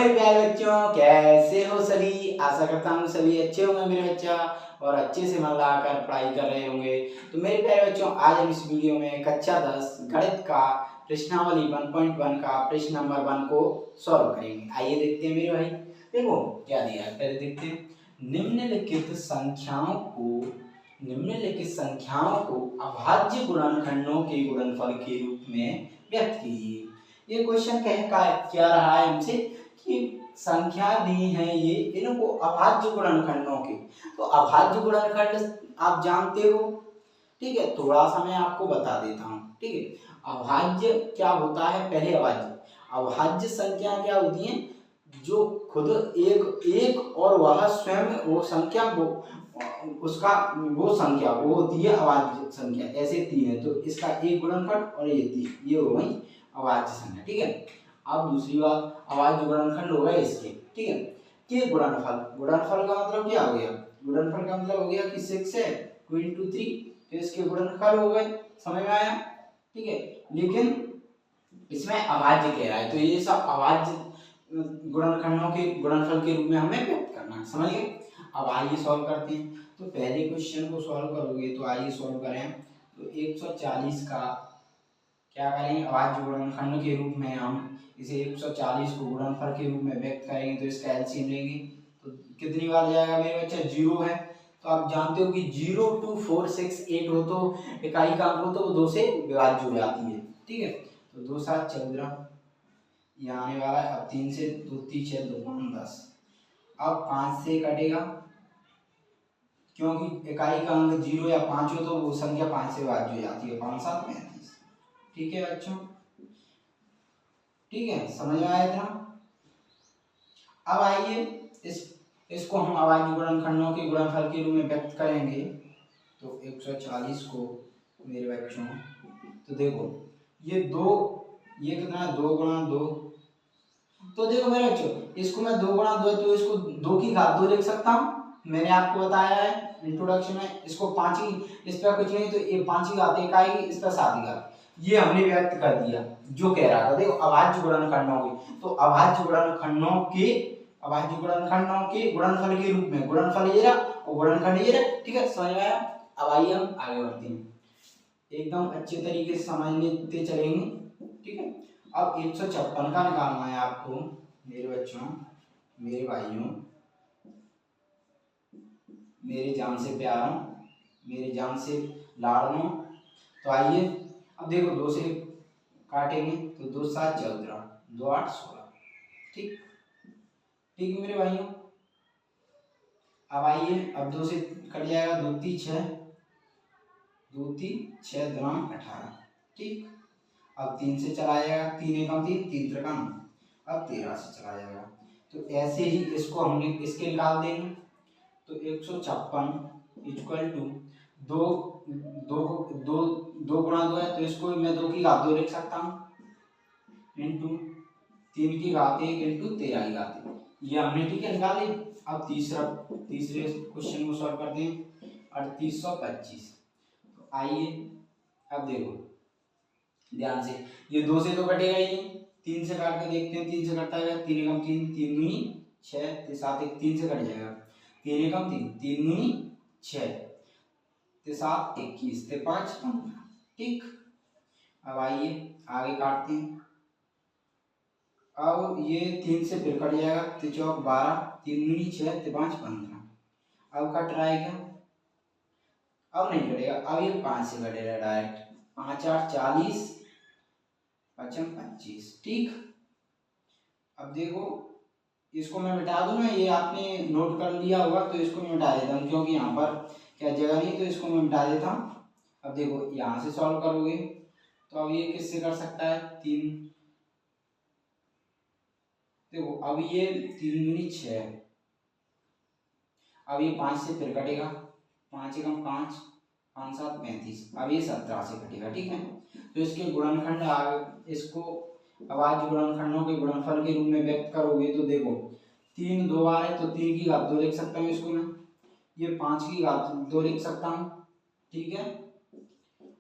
मेरे प्यारे बच्चों, कैसे हो सभी। आशा करता हूँ सभी अच्छे होंगे मेरे बच्चा और अच्छे से मन लगाकर पढ़ाई कर रहे होंगे। तो मेरे प्यारे बच्चों, आज हम इस वीडियो में कक्षा 10 गणित का प्रश्नावली 1.1 का प्रश्न नंबर 1 को सॉल्व करेंगे। आइए देखते हैं मेरे भाई। देखो क्या दिया है, पहले देखते हैं। निम्नलिखित संख्याओं को अभाज्य गुणनखंडों के गुणनफल के रूप में व्यक्त कीजिए। ये क्वेश्चन क्या रहा है हमसे कि संख्या दी है ये, इनको अभाज्य गुणनखंडों के। तो अभाज्य गुणनखंड आप जानते हो, ठीक है। थोड़ा सा मैं आपको बता देता हूँ, ठीक है। अभाज्य क्या होता है, पहले अभाज्य संख्या क्या होती है, जो खुद एक और वह स्वयं वो संख्या वो संख्या वो होती है अभाज्य संख्या। ऐसे तीन है तो इसका एक गुणनफल और ये तीन, ये हो गई अभाज्य संख्या, ठीक है। अब दूसरी बात, अभाज्य गुणनखंड हो गए इसके, ठीक है। के गुणनफल का मतलब क्या हो गया, गुणनफल का मतलब हो गया कि 6 है 2 into 3, तो इसके गुणनफल हो गए, समझ में आया, ठीक है। लेकिन इसमें अभाज्य कह रहा है, तो ये सब अभाज्य गुणनखंडों के गुणनफल के रूप में हमें व्यक्त करना है, समझ गए। अब आइए सॉल्व करते हैं। तो पहले क्वेश्चन को सॉल्व करोगे तो आइए सॉल्व करें। तो 140 का क्या करेंगे, अभाज्य गुणनखंड के रूप में हम इसे 140 को गुणनफल के रूप में व्यक्त करेंगे। तो इसका एलसीएम लेंगे तो कितनी बार जाएगा मेरे बच्चा, 0 है। तो आप जानते हो कि 0 2 4 6 8 हो तो इकाई का अंक हो तो वो 2 से विभाज्य हो जाती है, ठीक है। तो 2 7 14 ये आने वाला है। अब 3 से 2 3 6 2 5 10। अब 5 से कटेगा, क्योंकि इकाई का अंक 0 या 5 हो तो वो संख्या 5 से विभाज्य हो जाती है। 5 7 35, ठीक है बच्चों, ठीक है, समझ में आया इतना। अब आइए इसको हम अभाज्य गुणनखंडों के गुणनफल के रूप में व्यक्त करेंगे। तो 140 को मेरे बच्चों, तो देखो ये कितना है, 2 गुणा 2। तो देखो मेरे बच्चों, इसको मैं 2 गुणा 2 तो इसको 2 की घात 2 लिख सकता हूँ। मैंने आपको बताया है इंट्रोडक्शन में, इसको 5 की, इस पर कुछ नहीं तो ये 5 की घात 1 आएगी, इस पर 7 की घात। ये हमने व्यक्त कर दिया जो कह रहा था। देखो अभाज्य गुणनखंडों की, तो अभाज्य गुणनखंडों के गुणनफल के रूप में, गुणनफल ये रहा और गुणनखंड ये रहा, ठीक है, समझ में आया। अब आइए हम आगे बढ़ते हैं, एकदम अच्छे तरीके से समझते चलेंगे, ठीक है। अब 156 का निकालना है आपको मेरे बच्चों, मेरे भाइयों, मेरे जान से प्यारों, मेरे जान से लाडनों। तो आइए अब देखो 2 से काटेंगे तो 2 7 14 2 8 16, ठीक, ठीक है मेरे भाइयों। अब आइए, अब 2 से कट जाएगा, 2 3 6 2 3 6 2 18, ठीक। अब 3 से चला जाएगा, 3 एकम 3 3 त्रिकम, अब 13 से चला जाएगा। तो ऐसे ही इसको हमने इसके निकाल देंगे। तो 156 इक्वल टू 2 गुणा 2 है तो इसको मैं 2 की घात 2 लिख सकता हूँ इंटू 3 की घात 1 इंटू 13 की घात 1, ये हमने, ठीक है, निकाली। अब तीसरे क्वेश्चन को सॉल्व करते हैं, 3825। तो आइए अब देखो ध्यान से, ये 2 से तो कटेगा ही नहीं, 3 से काट के देखते हैं, 3 से कटता है, 3 एकम 3 3 दूनी 6 7 1 3 से कट जाएगा, 3 एकम 3 3 दूनी 6 7 21 5 15, ठीक। अब आइए आगे काटते हैं। अब ये 3 से फिर कट जाएगा, 3 चौक 12 3 दूनी 6 5 15। अब कट रहा है क्या, अब नहीं कटेगा, अब ये 5 से कटेगा डायरेक्ट, 5 8 40 5 25, ठीक। अब देखो इसको मैं मिटा दूं ना, ये आपने नोट कर लिया होगा तो इसको मैं मिटा देता हूँ, क्योंकि यहाँ पर क्या जगह नहीं, तो इसको मैं मिटा देता हूँ। अब देखो यहाँ से सॉल्व करोगे तो अब ये किससे कर सकता है, 3, देखो अब ये 3 दूनी 6, अब ये 5 से फिर कटेगा, 5 एकम 5 5 7 35, अब ये 17 से कटेगा, ठीक है। तो इसके गुणनखंड इसको अभाज्य गुणनखंडों के गुणनफल के रूप में व्यक्त करोगे तो देखो 3 2 बार है तो 3 की घात 2 लिख सकता हूँ इसको मैं, ये 5 की घात 2 लिख सकता हूँ, ठीक है।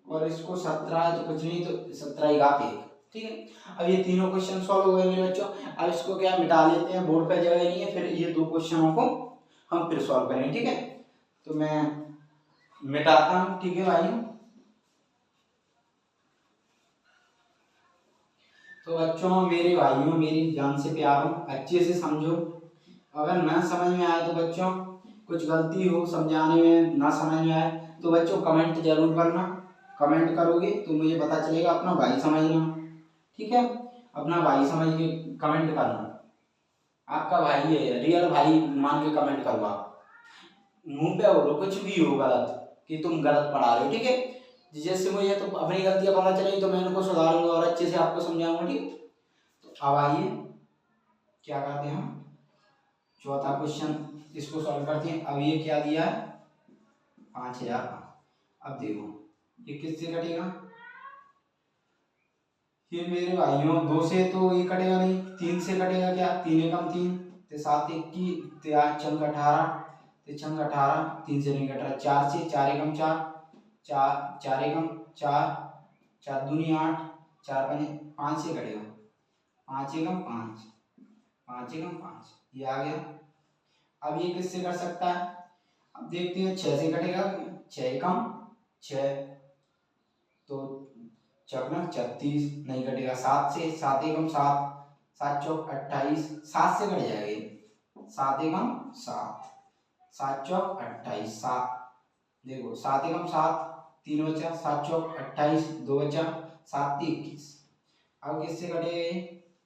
और इसको 17 है तो कुछ नहीं तो 17 की घात 1, ठीक है। अब ये तीनों क्वेश्चन सॉल्व हो गए मेरे बच्चों। अब इसको क्या मिटा लेते हैं, बोर्ड पे जगह नहीं है, फिर ये दो क्वेश्चनों को हम फिर सॉल्व करेंगे, ठीक है। तो मैं मिटाता हूँ, ठीक है भाई। तो बच्चों, मेरे भाइयों, मेरी जान से प्यारों, अच्छे से समझो। अगर ना समझ में आए तो बच्चों, कुछ गलती हो समझाने में, ना समझ में आए तो बच्चों कमेंट जरूर करना। कमेंट करोगे तो मुझे पता चलेगा, अपना भाई समझना, ठीक है। अपना भाई समझ के कमेंट करना। आपका भाई है, रियल भाई मान के कमेंट करो। आप मुंह पे बोलो कुछ भी हो गलत कि तुम गलत पढ़ा रहे हो, ठीक है। जैसे मुझे तो अपनी गलतियां पता चलेगी तो मैं इनको सुधारूंगा और अच्छे से आपको समझाऊंगा, ठीक। तो अब आइए क्या करते हैं हम, चौथा क्वेश्चन इसको सॉल्व करते हैं। अब ये क्या दिया है, 5000। अब देखो ये किससे कटेगा, ये मेरे भाइयों 2 से तो ये कटेगा नहीं, 3 से कटेगा। क्या 3 एकम 3, तो 7 1 की, 4 चंग 18, तो चंग 18, 3 से नहीं कट रहा। 4 से, 4 एकम 4, 4 एकम 4, 4 दूनी 8, 4 पंजे 5 से कटेगा, 5 एकम 5, 5 एकम 5, ये आ गया। अब ये किससे कर सकता है, अब देखते हैं। 6 से कटेगा, 6 एकम 6, तो चौक 36, नहीं कटेगा। 7 से, 7 एकम 7, 7 चौक 28, 7 से कट जाएगा। 7 एकम 7, 7 चौक 28, 7, देखो 7 एकम 7, 3 बचा, 7 चौक 28, 2 बचा, 7 21। अब किससे कटेगा ये,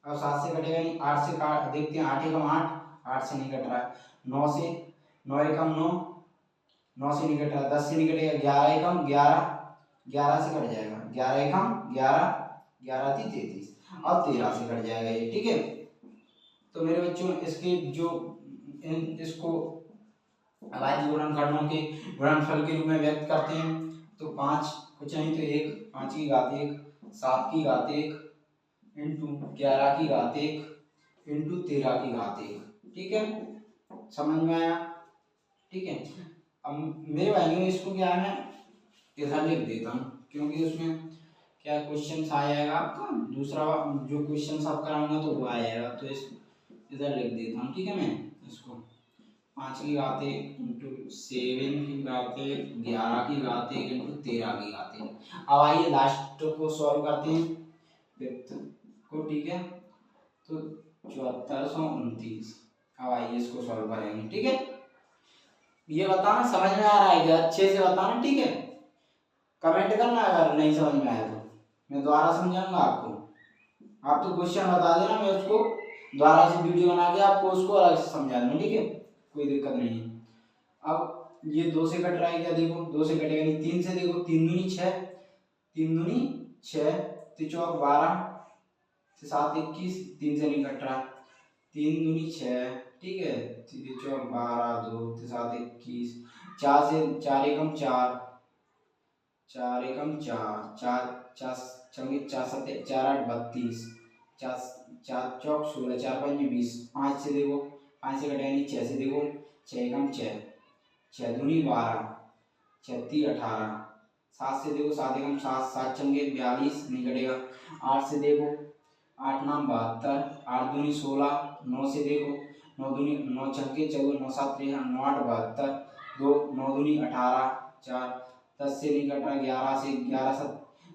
अब 7 से कटेगा नहीं, 8 से काट देखते हैं। 8 एकम 8, 8 से नहीं कट रहा। 9 से, 9 एकम 9, 9 से नहीं कट रहा। 10 से नहीं कटेगा। 11 एकम 11, 11 से कट जाएगा। 11 एकम 11, 11 थी 33, अब 13 से कट जाएगा ये, ठीक है। तो मेरे बच्चों, इसके जो इसको अभाज्य गुणनखंडों के गुणनफल के रूप में व्यक्त करते हैं, तो 5 कुछ नहीं तो 1, 5 की घात 1, 7 की घात 1 इंटू 11 की घात 1 इंटू 13 की घात 1, ठीक है। समझ में आया, ठीक है। अब मेरे भाइयों, इसको क्या है, इधर लिख देता हूँ, क्योंकि उसमें क्या क्वेश्चन आ जाएगा आपका, दूसरा जो क्वेश्चन आप कराऊंगा तो वो आ जाएगा। तो इस इधर लिख देता हूँ, ठीक है। मैं इसको 5 की घात 1 इंटू 7 की घात 1, 11 की घात 1 इंटू 13 की घात 1। अब आइए लास्ट को सॉल्व करते हैं, फिफ्थ को, ठीक है। तो 7429। अब आइए इसको सॉल्व करेंगे, ठीक है। ये बताना समझ में आ रहा है क्या, अच्छे से बताना, ठीक है। कमेंट करना अगर नहीं समझ में आया तो, मैं दोबारा समझाऊंगा आपको। आप तो क्वेश्चन बता देना, मैं उसको दोबारा से वीडियो बना के आपको उसको अलग से समझा दूंगा, ठीक है। कोई दिक्कत नहीं है। अब ये 2 से कट रहा है क्या, देखो 2 से कटेगा नहीं। 3 से देखो, 3 दूनी 6, 3 दूनी 6, 3 चौक 12, 7 21, 3 से नहीं कट रहा। 3 दूनी 6, ठीक है। 3 चौक 12, 2 7 21, 4 से, 4 एकम 4, 4 एकम 4, 4 4 चौके 4 7 4 8 32, 4 4 चौक 16, 4 5 20। 5 से देखो, 5 से कटेगा नहीं। 6 से देखो, 6 एकम 6, 6 दूनी 12, 6 3 18। 7 से देखो, 7 एकम 7, 7 चंगे 42, नहीं कटेगा। 8 से देखो, 8 नाम 72, 8 दूनी 16। 9 से देखो, 9 दूनी 9 चंगे 14, 9 7 9 8 72, 2 9 दूनी 18, 4 10 से नहीं कट रहा। 11 से,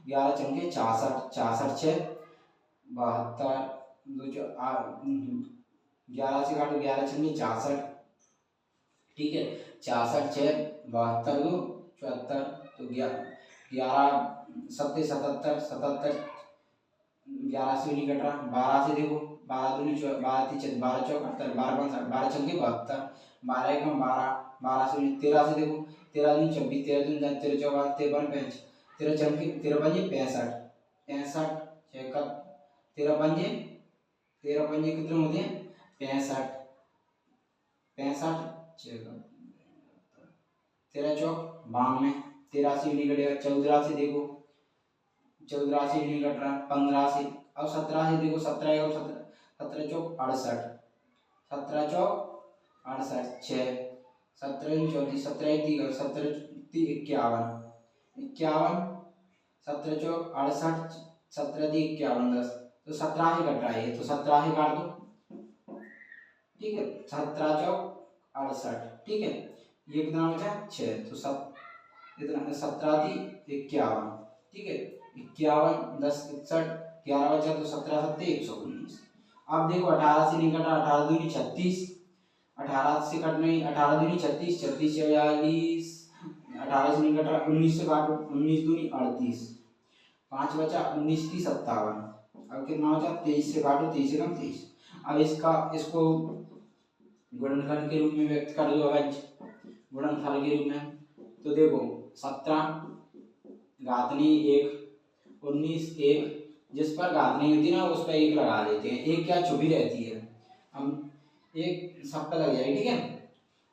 11 चंगे 66, 66 6 72, 11 से काटो, 11 चंगे 66, ठीक है। 66 6 72 2 74, तो 11 सत्ते 77 77, 11 से नहीं कट रहा। 12 से देखो, 12 दूनी 12 3 12 चौक 78, 12 5 12 चंगे 72, 12 एकम 12, 12 से 13 से देखो, 13 दूनी 26, 13 दूनी 13 चौक 53 5, 13 चंगे 13 पंजे 65, 65 6 का 13 पंजे, 13 पंजे कितने होते हैं 65, 65 6 का 13 चौक 92, 13 से नहीं कटेगा। 14 से देखो, 14 से नहीं कट रहा। 15 से, अब 17 से देखो, 17 और 17 चौक 68, 17 चौक 68 6, 17 34, 17 30, 17 51, 51, 17 चौक 68, 17 × 51 10, तो 17 से कट रहा है, तो 17 से काट दो, ठीक है। 17 चौक 68, ठीक है। ये कितना बचा 6, तो इतना 17 × 51, ठीक है। 51 10 61 11 बचा, तो 17 7 119। अब देखो 18 से नहीं कटा, 18 दूनी 36, 18 से कट नहीं, 18 दूनी 36, 36 से 42, 18 से नहीं कटा, 19 से काटो, 19 दूनी 38, 5 बचा, 19 × 57। अब कितना बचा 23 से काटो, 23 से कम 23। अब इसको गुणनखंड के रूप में व्यक्त कर दो अवयज गुणनफल के रूप में। तो देखो 17 घातनी 1, 19 1, जिस पर घातनी होती है ना उस पर 1 लगा देते हैं, 1 क्या छुपी रहती है, हम 1 सब पे लग जाएगी, ठीक है।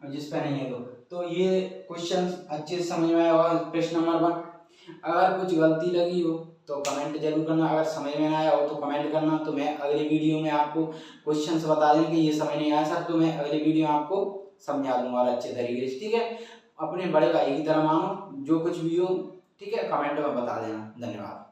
अब जिस पे नहीं है तो ये क्वेश्चन अच्छे से समझ में आया होगा। प्रश्न नंबर 1, अगर कुछ गलती लगी हो तो कमेंट जरूर करना, अगर समझ में ना आया हो तो कमेंट करना, तो मैं अगली वीडियो में आपको क्वेश्चंस बता दें कि ये समझ नहीं आया सर, तो मैं अगली वीडियो में आपको समझा दूंगा अच्छे तरीके से, ठीक है। अपने बड़े भाई की तरह मानो, जो कुछ भी हो, ठीक है, कमेंट में बता देना। धन्यवाद।